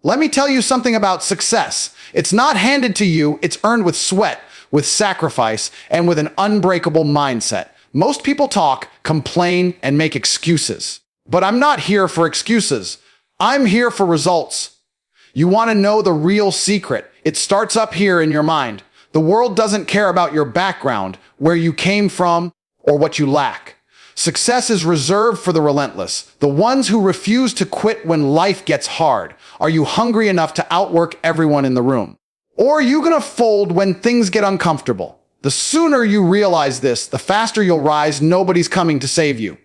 Let me tell you something about success. It's not handed to you, it's earned with sweat, with sacrifice, and with an unbreakable mindset. Most people talk, complain, and make excuses. But I'm not here for excuses. I'm here for results. You want to know the real secret. It starts up here in your mind. The world doesn't care about your background, where you came from, or what you lack. Success is reserved for the relentless, the ones who refuse to quit when life gets hard. Are you hungry enough to outwork everyone in the room? Or are you going to fold when things get uncomfortable? The sooner you realize this, the faster you'll rise. Nobody's coming to save you.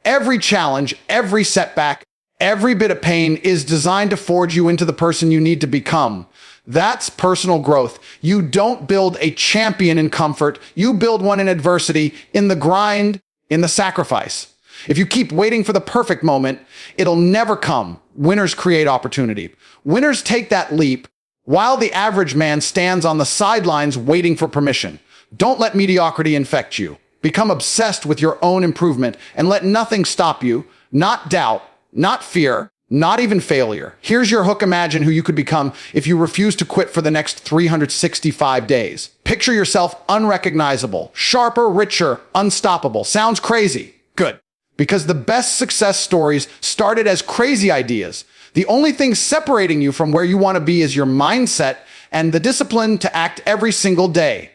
Every challenge, every setback, every bit of pain is designed to forge you into the person you need to become. That's personal growth. You don't build a champion in comfort. You build one in adversity, in the grind, in the sacrifice. If you keep waiting for the perfect moment, it'll never come. Winners create opportunity. Winners take that leap, while the average man stands on the sidelines waiting for permission. Don't let mediocrity infect you. Become obsessed with your own improvement and let nothing stop you. Not doubt, not fear, not even failure. Here's your hook. Imagine who you could become if you refuse to quit for the next 365 days. Picture yourself unrecognizable, sharper, richer, unstoppable. Sounds crazy? Good. Because the best success stories started as crazy ideas. The only thing separating you from where you want to be is your mindset and the discipline to act every single day.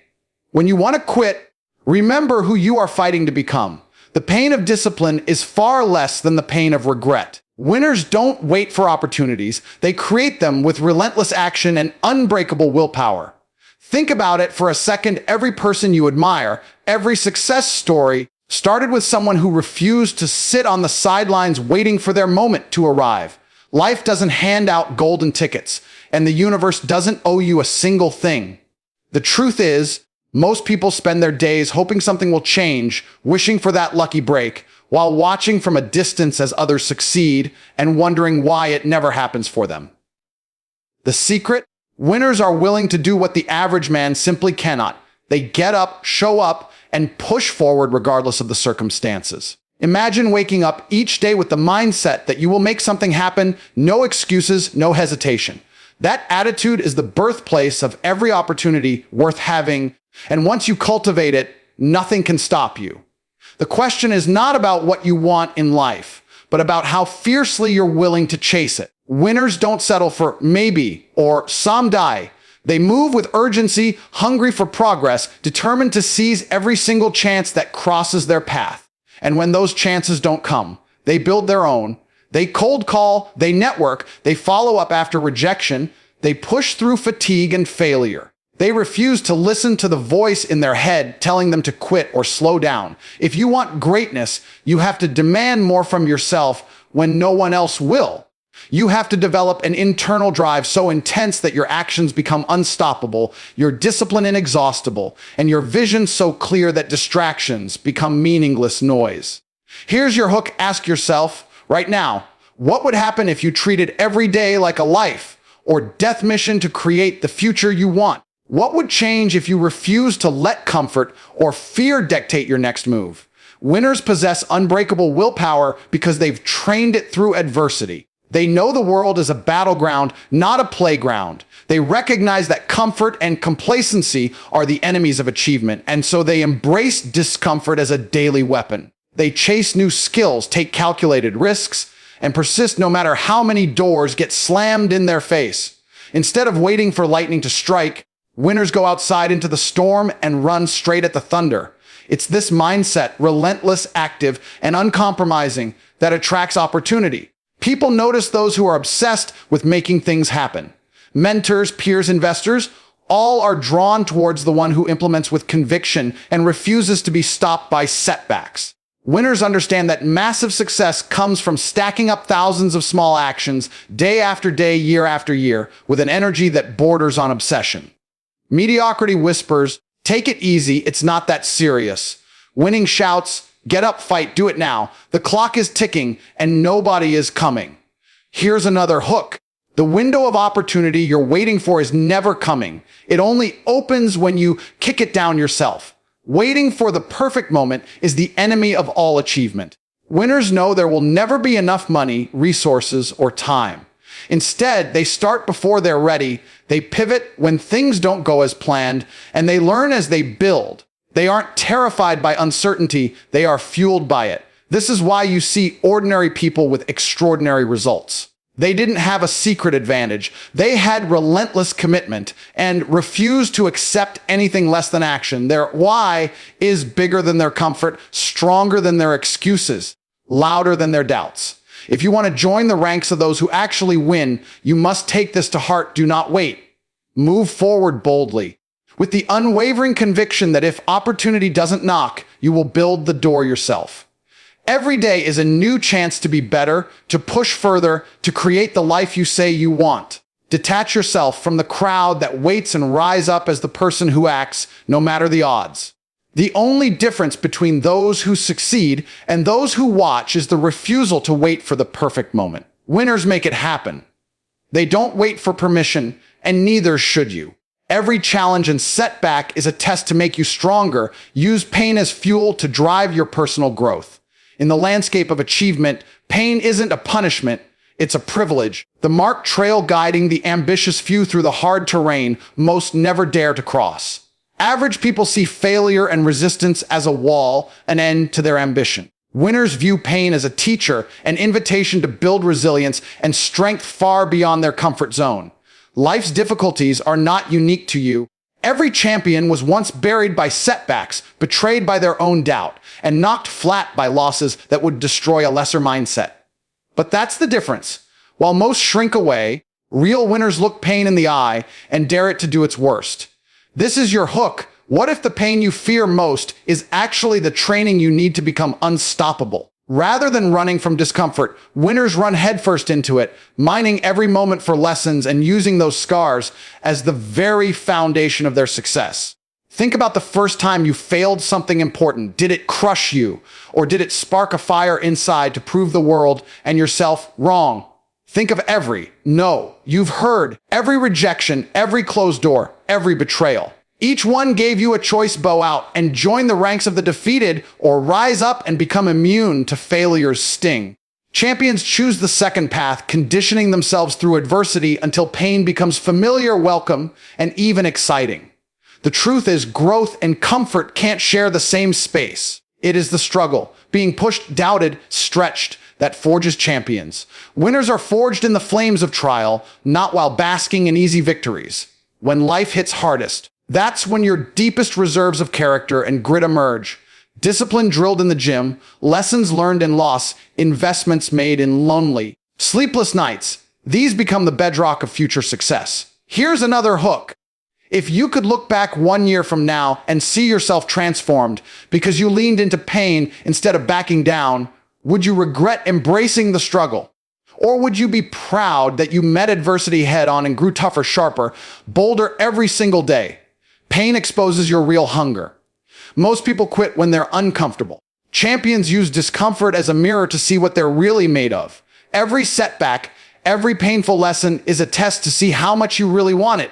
When you want to quit, remember who you are fighting to become. The pain of discipline is far less than the pain of regret. Winners don't wait for opportunities. They create them with relentless action and unbreakable willpower. Think about it for a second. Every person you admire, every success story started with someone who refused to sit on the sidelines waiting for their moment to arrive. Life doesn't hand out golden tickets, and the universe doesn't owe you a single thing. The truth is, most people spend their days hoping something will change, wishing for that lucky break, while watching from a distance as others succeed and wondering why it never happens for them. The secret? Winners are willing to do what the average man simply cannot. They get up, show up, and push forward regardless of the circumstances. Imagine waking up each day with the mindset that you will make something happen, no excuses, no hesitation. That attitude is the birthplace of every opportunity worth having, and once you cultivate it, nothing can stop you. The question is not about what you want in life, but about how fiercely you're willing to chase it. Winners don't settle for maybe or someday. They move with urgency, hungry for progress, determined to seize every single chance that crosses their path. And when those chances don't come, they build their own. They cold call, they network, they follow up after rejection, they push through fatigue and failure. They refuse to listen to the voice in their head telling them to quit or slow down. If you want greatness, you have to demand more from yourself when no one else will. You have to develop an internal drive so intense that your actions become unstoppable, your discipline inexhaustible, and your vision so clear that distractions become meaningless noise. Here's your hook. Ask yourself right now, what would happen if you treated every day like a life or death mission to create the future you want? What would change if you refuse to let comfort or fear dictate your next move? Winners possess unbreakable willpower because they've trained it through adversity. They know the world is a battleground, not a playground. They recognize that comfort and complacency are the enemies of achievement, and so they embrace discomfort as a daily weapon. They chase new skills, take calculated risks, and persist no matter how many doors get slammed in their face. Instead of waiting for lightning to strike, winners go outside into the storm and run straight at the thunder. It's this mindset, relentless, active, and uncompromising, that attracts opportunity. People notice those who are obsessed with making things happen. Mentors, peers, investors, all are drawn towards the one who implements with conviction and refuses to be stopped by setbacks. Winners understand that massive success comes from stacking up thousands of small actions, day after day, year after year, with an energy that borders on obsession. Mediocrity whispers, take it easy, it's not that serious. Winning shouts, get up, fight, do it now. The clock is ticking and nobody is coming. Here's another hook. The window of opportunity you're waiting for is never coming. It only opens when you kick it down yourself. Waiting for the perfect moment is the enemy of all achievement. Winners know there will never be enough money, resources, or time. Instead, they start before they're ready, they pivot when things don't go as planned, and they learn as they build. They aren't terrified by uncertainty, they are fueled by it. This is why you see ordinary people with extraordinary results. They didn't have a secret advantage. They had relentless commitment and refused to accept anything less than action. Their why is bigger than their comfort, stronger than their excuses, louder than their doubts. If you want to join the ranks of those who actually win, you must take this to heart. Do not wait. Move forward boldly, with the unwavering conviction that if opportunity doesn't knock, you will build the door yourself. Every day is a new chance to be better, to push further, to create the life you say you want. Detach yourself from the crowd that waits and rise up as the person who acts, no matter the odds. The only difference between those who succeed and those who watch is the refusal to wait for the perfect moment. Winners make it happen. They don't wait for permission, and neither should you. Every challenge and setback is a test to make you stronger. Use pain as fuel to drive your personal growth. In the landscape of achievement, pain isn't a punishment, it's a privilege. The marked trail guiding the ambitious few through the hard terrain most never dare to cross. Average people see failure and resistance as a wall, an end to their ambition. Winners view pain as a teacher, an invitation to build resilience and strength far beyond their comfort zone. Life's difficulties are not unique to you. Every champion was once buried by setbacks, betrayed by their own doubt, and knocked flat by losses that would destroy a lesser mindset. But that's the difference. While most shrink away, real winners look pain in the eye and dare it to do its worst. This is your hook. What if the pain you fear most is actually the training you need to become unstoppable? Rather than running from discomfort, winners run headfirst into it, mining every moment for lessons and using those scars as the very foundation of their success. Think about the first time you failed something important. Did it crush you? Or did it spark a fire inside to prove the world and yourself wrong? Think of every no you've heard, every rejection, every closed door, every betrayal. Each one gave you a choice: bow out and join the ranks of the defeated, or rise up and become immune to failure's sting. Champions choose the second path, conditioning themselves through adversity until pain becomes familiar, welcome, and even exciting. The truth is, growth and comfort can't share the same space. It is the struggle, being pushed, doubted, stretched, that forges champions. Winners are forged in the flames of trial, not while basking in easy victories. When life hits hardest, that's when your deepest reserves of character and grit emerge. Discipline drilled in the gym, lessons learned in loss, investments made in lonely, sleepless nights. These become the bedrock of future success. Here's another hook. If you could look back 1 year from now and see yourself transformed because you leaned into pain instead of backing down, would you regret embracing the struggle? Or would you be proud that you met adversity head on and grew tougher, sharper, bolder every single day? Pain exposes your real hunger. Most people quit when they're uncomfortable. Champions use discomfort as a mirror to see what they're really made of. Every setback, every painful lesson is a test to see how much you really want it.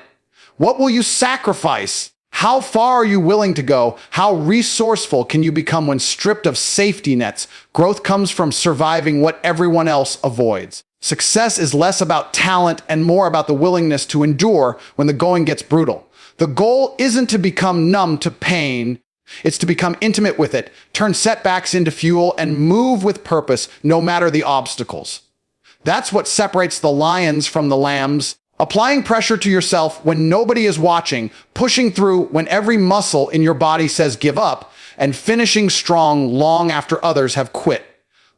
What will you sacrifice? How far are you willing to go? How resourceful can you become when stripped of safety nets? Growth comes from surviving what everyone else avoids. Success is less about talent and more about the willingness to endure when the going gets brutal. The goal isn't to become numb to pain. It's to become intimate with it, turn setbacks into fuel, and move with purpose no matter the obstacles. That's what separates the lions from the lambs. Applying pressure to yourself when nobody is watching, pushing through when every muscle in your body says give up, and finishing strong long after others have quit.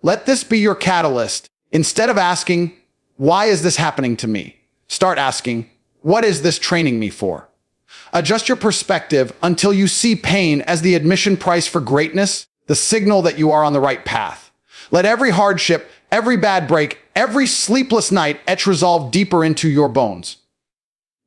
Let this be your catalyst. Instead of asking, why is this happening to me? Start asking, what is this training me for? Adjust your perspective until you see pain as the admission price for greatness, the signal that you are on the right path. Let every hardship, every bad break, every sleepless night etch resolve deeper into your bones.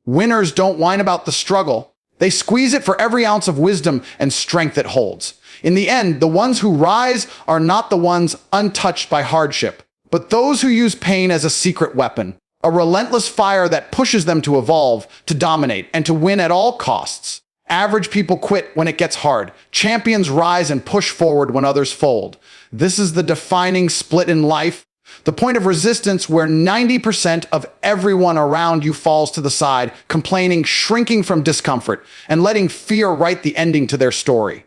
Winners don't whine about the struggle. They squeeze it for every ounce of wisdom and strength it holds. In the end, the ones who rise are not the ones untouched by hardship, but those who use pain as a secret weapon. A relentless fire that pushes them to evolve, to dominate, and to win at all costs. Average people quit when it gets hard. Champions rise and push forward when others fold. This is the defining split in life. The point of resistance where 90% of everyone around you falls to the side, complaining, shrinking from discomfort, and letting fear write the ending to their story.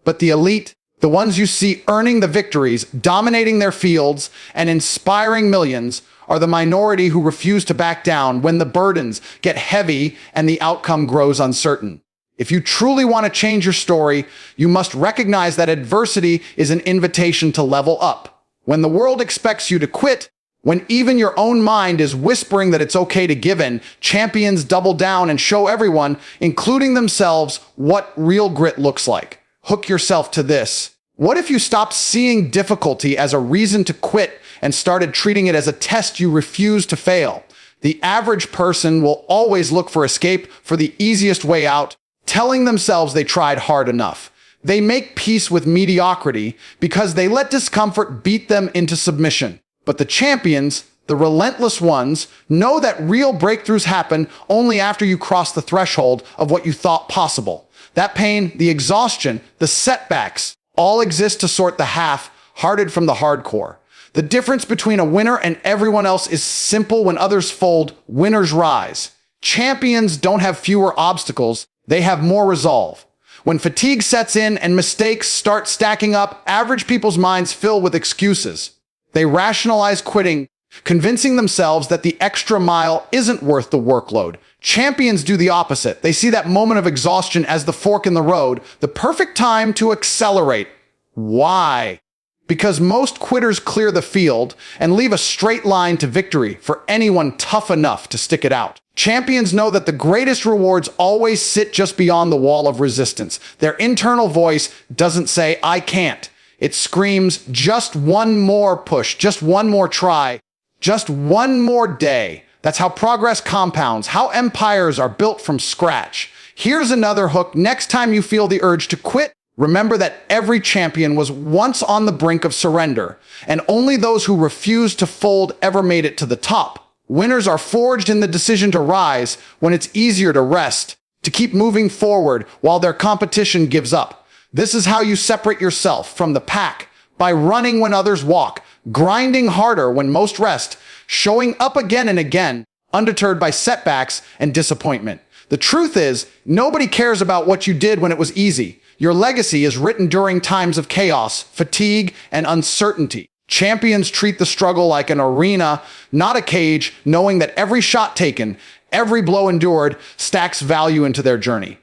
But the elite, the ones you see earning the victories, dominating their fields, and inspiring millions, are the minority who refuse to back down when the burdens get heavy and the outcome grows uncertain. If you truly want to change your story, you must recognize that adversity is an invitation to level up. When the world expects you to quit, when even your own mind is whispering that it's okay to give in, champions double down and show everyone, including themselves, what real grit looks like. Hook yourself to this. What if you stopped seeing difficulty as a reason to quit and started treating it as a test you refuse to fail? The average person will always look for escape, for the easiest way out, telling themselves they tried hard enough. They make peace with mediocrity because they let discomfort beat them into submission. But the champions, the relentless ones, know that real breakthroughs happen only after you cross the threshold of what you thought possible. That pain, the exhaustion, the setbacks, all exist to sort the half-hearted from the hardcore. The difference between a winner and everyone else is simple. When others fold, winners rise. Champions don't have fewer obstacles, they have more resolve. When fatigue sets in and mistakes start stacking up, average people's minds fill with excuses. They rationalize quitting, convincing themselves that the extra mile isn't worth the workload. Champions do the opposite. They see that moment of exhaustion as the fork in the road, the perfect time to accelerate. Why? Because most quitters clear the field and leave a straight line to victory for anyone tough enough to stick it out. Champions know that the greatest rewards always sit just beyond the wall of resistance. Their internal voice doesn't say, "I can't." It screams, "Just one more push, just one more try, just one more day." That's how progress compounds, how empires are built from scratch. Here's another hook. Next time you feel the urge to quit, remember that every champion was once on the brink of surrender, and only those who refused to fold ever made it to the top. Winners are forged in the decision to rise when it's easier to rest, to keep moving forward while their competition gives up. This is how you separate yourself from the pack, by running when others walk, grinding harder when most rest, showing up again and again, undeterred by setbacks and disappointment. The truth is, nobody cares about what you did when it was easy. Your legacy is written during times of chaos, fatigue, and uncertainty. Champions treat the struggle like an arena, not a cage, knowing that every shot taken, every blow endured, stacks value into their journey.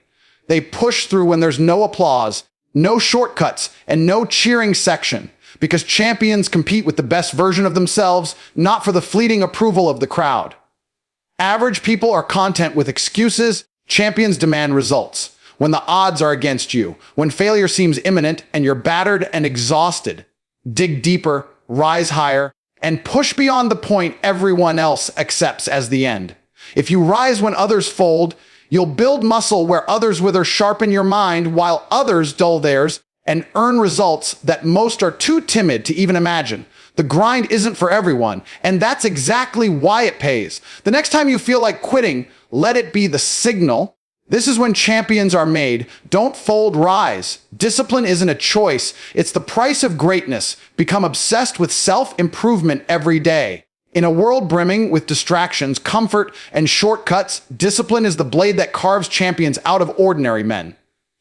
They push through when there's no applause, no shortcuts, and no cheering section, because champions compete with the best version of themselves, not for the fleeting approval of the crowd. Average people are content with excuses. Champions demand results. When the odds are against you, when failure seems imminent and you're battered and exhausted, dig deeper, rise higher, and push beyond the point everyone else accepts as the end. If you rise when others fold, you'll build muscle where others wither, sharpen your mind while others dull theirs, and earn results that most are too timid to even imagine. The grind isn't for everyone, and that's exactly why it pays. The next time you feel like quitting, let it be the signal. This is when champions are made. Don't fold, rise. Discipline isn't a choice. It's the price of greatness. Become obsessed with self-improvement every day. In a world brimming with distractions, comfort, and shortcuts, discipline is the blade that carves champions out of ordinary men.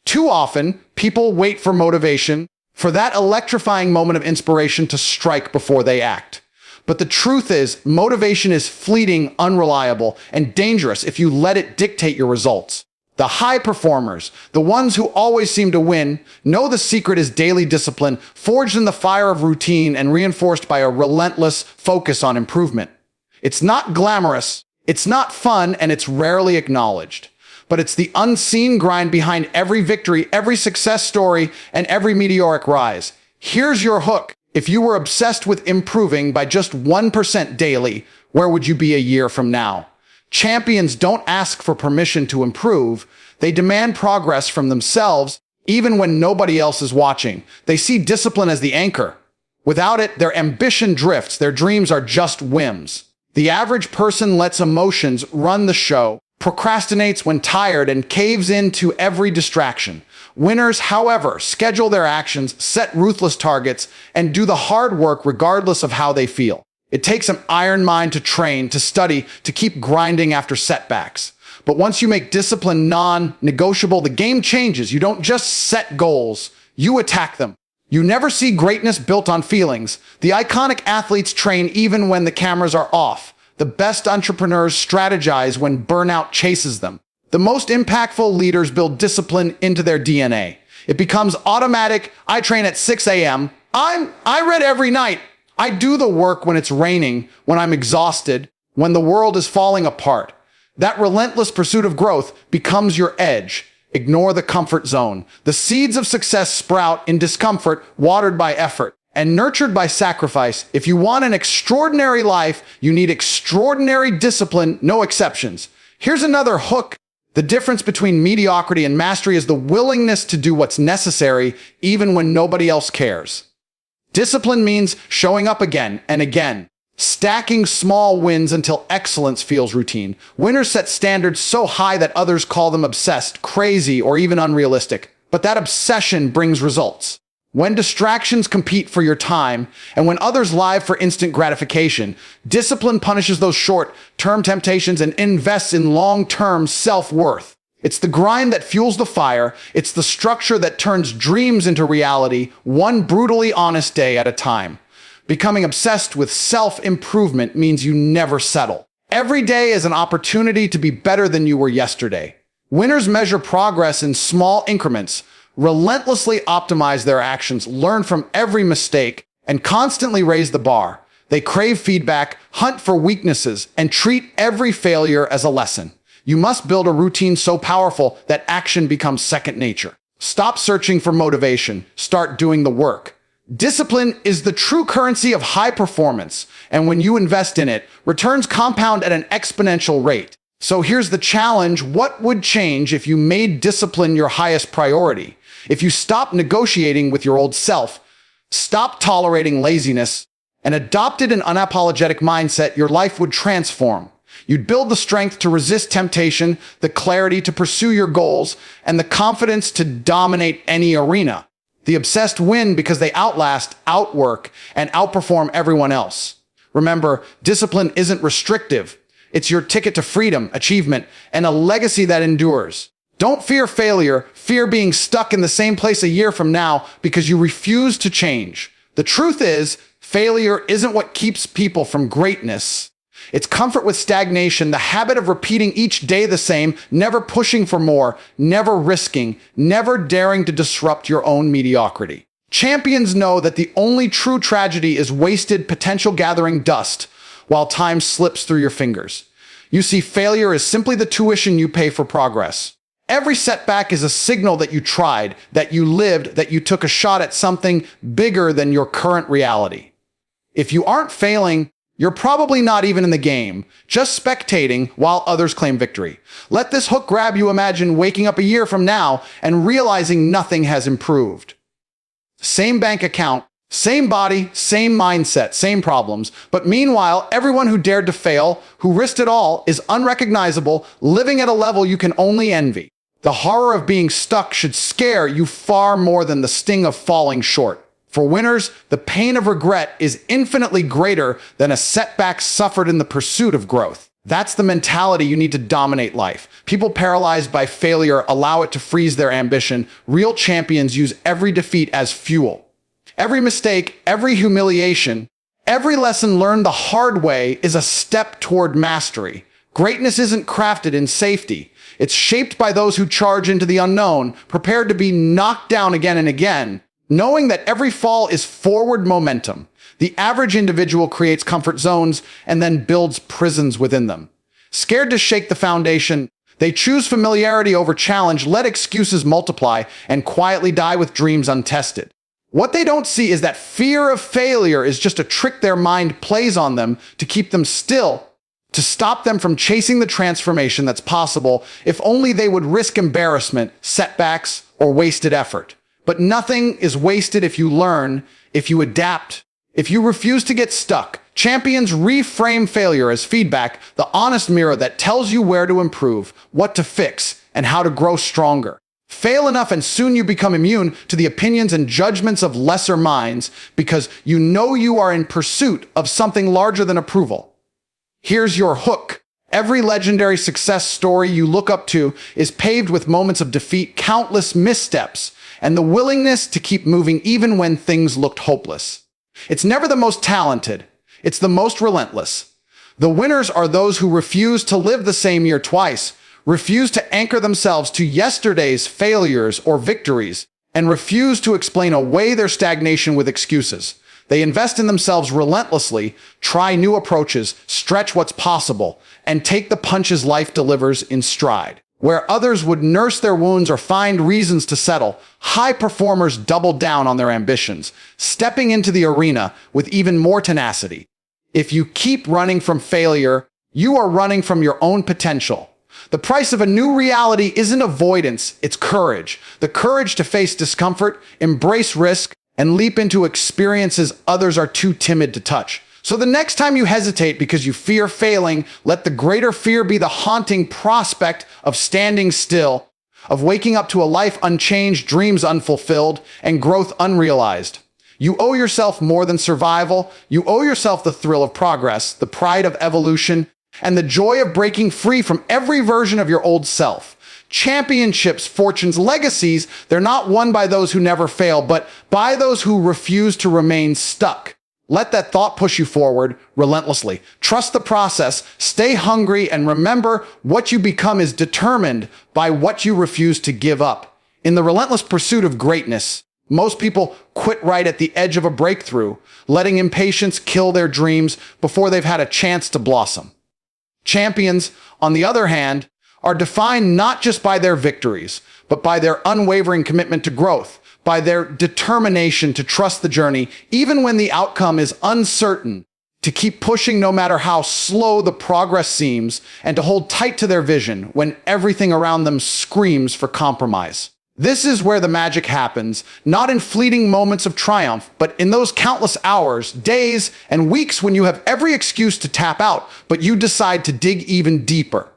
Too often, people wait for motivation, for that electrifying moment of inspiration to strike before they act. But the truth is, motivation is fleeting, unreliable, and dangerous if you let it dictate your results. The high performers, the ones who always seem to win, know the secret is daily discipline, forged in the fire of routine and reinforced by a relentless focus on improvement. It's not glamorous, it's not fun, and it's rarely acknowledged. But it's the unseen grind behind every victory, every success story, and every meteoric rise. Here's your hook. If you were obsessed with improving by just 1% daily, where would you be a year from now? Champions don't ask for permission to improve. They demand progress from themselves, even when nobody else is watching. They see discipline as the anchor. Without it, their ambition drifts. Their dreams are just whims. The average person lets emotions run the show, procrastinates when tired, and caves into every distraction. Winners, however, schedule their actions, set ruthless targets, and do the hard work regardless of how they feel. It takes an iron mind to train, to study, to keep grinding after setbacks. But once you make discipline non-negotiable, the game changes. You don't just set goals, you attack them. You never see greatness built on feelings. The iconic athletes train even when the cameras are off. The best entrepreneurs strategize when burnout chases them. The most impactful leaders build discipline into their DNA. It becomes automatic. I train at 6 a.m. I read every night. I do the work when it's raining, when I'm exhausted, when the world is falling apart. That relentless pursuit of growth becomes your edge. Ignore the comfort zone. The seeds of success sprout in discomfort, watered by effort and nurtured by sacrifice. If you want an extraordinary life, you need extraordinary discipline, no exceptions. Here's another hook. The difference between mediocrity and mastery is the willingness to do what's necessary, even when nobody else cares. Discipline means showing up again and again, stacking small wins until excellence feels routine. Winners set standards so high that others call them obsessed, crazy, or even unrealistic. But that obsession brings results. When distractions compete for your time, and when others live for instant gratification, discipline punishes those short-term temptations and invests in long-term self-worth. It's the grind that fuels the fire. It's the structure that turns dreams into reality, one brutally honest day at a time. Becoming obsessed with self-improvement means you never settle. Every day is an opportunity to be better than you were yesterday. Winners measure progress in small increments, relentlessly optimize their actions, learn from every mistake, and constantly raise the bar. They crave feedback, hunt for weaknesses, and treat every failure as a lesson. You must build a routine so powerful that action becomes second nature. Stop searching for motivation. Start doing the work. Discipline is the true currency of high performance, and when you invest in it, returns compound at an exponential rate. So here's the challenge. What would change if you made discipline your highest priority? If you stopped negotiating with your old self, stopped tolerating laziness, and adopted an unapologetic mindset, your life would transform. You'd build the strength to resist temptation, the clarity to pursue your goals, and the confidence to dominate any arena. The obsessed win because they outlast, outwork, and outperform everyone else. Remember, discipline isn't restrictive. It's your ticket to freedom, achievement, and a legacy that endures. Don't fear failure. Fear being stuck in the same place a year from now because you refuse to change. The truth is, failure isn't what keeps people from greatness. It's comfort with stagnation, the habit of repeating each day the same, never pushing for more, never risking, never daring to disrupt your own mediocrity. Champions know that the only true tragedy is wasted potential gathering dust while time slips through your fingers. You see, failure is simply the tuition you pay for progress. Every setback is a signal that you tried, that you lived, that you took a shot at something bigger than your current reality. If you aren't failing, you're probably not even in the game, just spectating while others claim victory. Let this hook grab you. Imagine waking up a year from now and realizing nothing has improved. Same bank account, same body, same mindset, same problems. But meanwhile, everyone who dared to fail, who risked it all, is unrecognizable, living at a level you can only envy. The horror of being stuck should scare you far more than the sting of falling short. For winners, the pain of regret is infinitely greater than a setback suffered in the pursuit of growth. That's the mentality you need to dominate life. People paralyzed by failure allow it to freeze their ambition. Real champions use every defeat as fuel. Every mistake, every humiliation, every lesson learned the hard way is a step toward mastery. Greatness isn't crafted in safety. It's shaped by those who charge into the unknown, prepared to be knocked down again and again, knowing that every fall is forward momentum. The average individual creates comfort zones and then builds prisons within them. Scared to shake the foundation, they choose familiarity over challenge, let excuses multiply, and quietly die with dreams untested. What they don't see is that fear of failure is just a trick their mind plays on them to keep them still, to stop them from chasing the transformation that's possible if only they would risk embarrassment, setbacks, or wasted effort. But nothing is wasted if you learn, if you adapt, if you refuse to get stuck. Champions reframe failure as feedback, the honest mirror that tells you where to improve, what to fix, and how to grow stronger. Fail enough and soon you become immune to the opinions and judgments of lesser minds because you know you are in pursuit of something larger than approval. Here's your hook. Every legendary success story you look up to is paved with moments of defeat, countless missteps, and the willingness to keep moving even when things looked hopeless. It's never the most talented. It's the most relentless. The winners are those who refuse to live the same year twice, refuse to anchor themselves to yesterday's failures or victories, and refuse to explain away their stagnation with excuses. They invest in themselves relentlessly, try new approaches, stretch what's possible, and take the punches life delivers in stride. Where others would nurse their wounds or find reasons to settle, high performers double down on their ambitions, stepping into the arena with even more tenacity. If you keep running from failure, you are running from your own potential. The price of a new reality isn't avoidance, it's courage. The courage to face discomfort, embrace risk, and leap into experiences others are too timid to touch. So the next time you hesitate because you fear failing, let the greater fear be the haunting prospect of standing still, of waking up to a life unchanged, dreams unfulfilled, and growth unrealized. You owe yourself more than survival. You owe yourself the thrill of progress, the pride of evolution, and the joy of breaking free from every version of your old self. Championships, fortunes, legacies, they're not won by those who never fail, but by those who refuse to remain stuck. Let that thought push you forward relentlessly. Trust the process, stay hungry, and remember what you become is determined by what you refuse to give up. In the relentless pursuit of greatness, most people quit right at the edge of a breakthrough, letting impatience kill their dreams before they've had a chance to blossom. Champions, on the other hand, are defined not just by their victories, but by their unwavering commitment to growth, by their determination to trust the journey, even when the outcome is uncertain, to keep pushing no matter how slow the progress seems, and to hold tight to their vision when everything around them screams for compromise. This is where the magic happens, not in fleeting moments of triumph, but in those countless hours, days, and weeks when you have every excuse to tap out, but you decide to dig even deeper.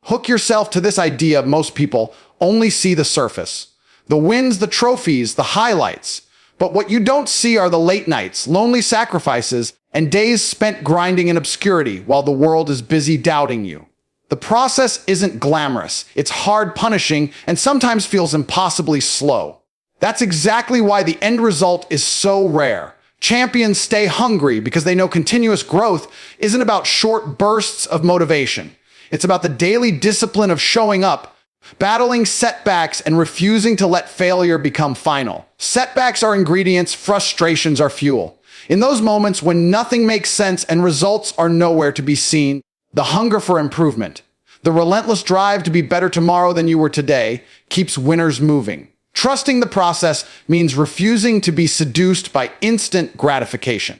Hook yourself to this idea. Most people only see the surface. The wins, the trophies, the highlights. But what you don't see are the late nights, lonely sacrifices, and days spent grinding in obscurity while the world is busy doubting you. The process isn't glamorous, it's hard, punishing, and sometimes feels impossibly slow. That's exactly why the end result is so rare. Champions stay hungry because they know continuous growth isn't about short bursts of motivation. It's about the daily discipline of showing up, battling setbacks, and refusing to let failure become final. Setbacks are ingredients, frustrations are fuel. In those moments when nothing makes sense and results are nowhere to be seen, the hunger for improvement, the relentless drive to be better tomorrow than you were today, keeps winners moving. Trusting the process means refusing to be seduced by instant gratification.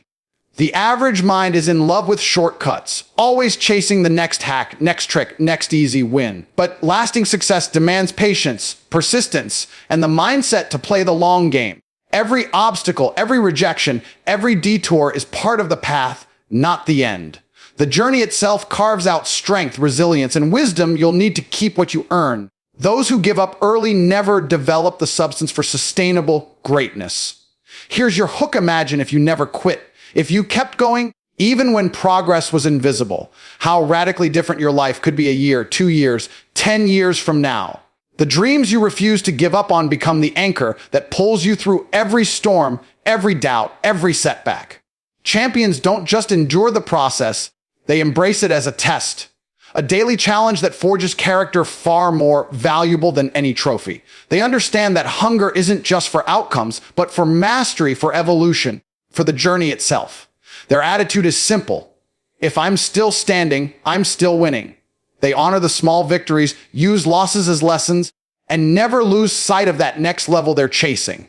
The average mind is in love with shortcuts, always chasing the next hack, next trick, next easy win. But lasting success demands patience, persistence, and the mindset to play the long game. Every obstacle, every rejection, every detour is part of the path, not the end. The journey itself carves out strength, resilience, and wisdom you'll need to keep what you earn. Those who give up early never develop the substance for sustainable greatness. Here's your hook. Imagine if you never quit. If you kept going, even when progress was invisible, how radically different your life could be a year, 2 years, 10 years from now. The dreams you refuse to give up on become the anchor that pulls you through every storm, every doubt, every setback. Champions don't just endure the process, they embrace it as a test, a daily challenge that forges character far more valuable than any trophy. They understand that hunger isn't just for outcomes, but for mastery, for evolution, for the journey itself. Their attitude is simple. If I'm still standing, I'm still winning. They honor the small victories, use losses as lessons, and never lose sight of that next level they're chasing.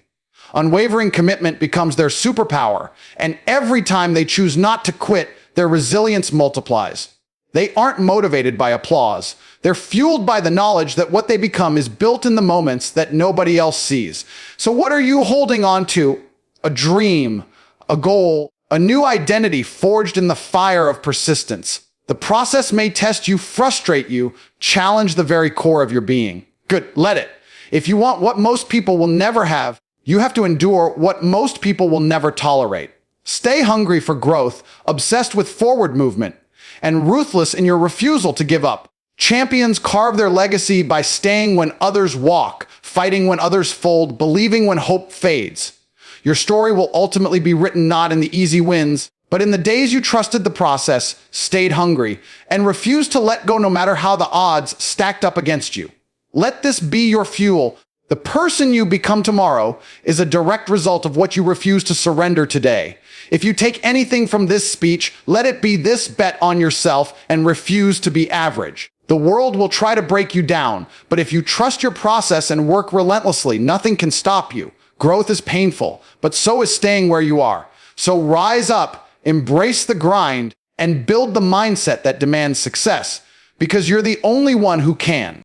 Unwavering commitment becomes their superpower, and every time they choose not to quit, their resilience multiplies. They aren't motivated by applause. They're fueled by the knowledge that what they become is built in the moments that nobody else sees. So what are you holding on to? A dream, a goal, a new identity forged in the fire of persistence. The process may test you, frustrate you, challenge the very core of your being. Good, let it. If you want what most people will never have, you have to endure what most people will never tolerate. Stay hungry for growth, obsessed with forward movement, and ruthless in your refusal to give up. Champions carve their legacy by staying when others walk, fighting when others fold, believing when hope fades. Your story will ultimately be written not in the easy wins, but in the days you trusted the process, stayed hungry, and refused to let go no matter how the odds stacked up against you. Let this be your fuel. The person you become tomorrow is a direct result of what you refuse to surrender today. If you take anything from this speech, let it be this bet on yourself and refuse to be average. The world will try to break you down, but if you trust your process and work relentlessly, nothing can stop you. Growth is painful, but so is staying where you are. So rise up, embrace the grind, and build the mindset that demands success, because you're the only one who can.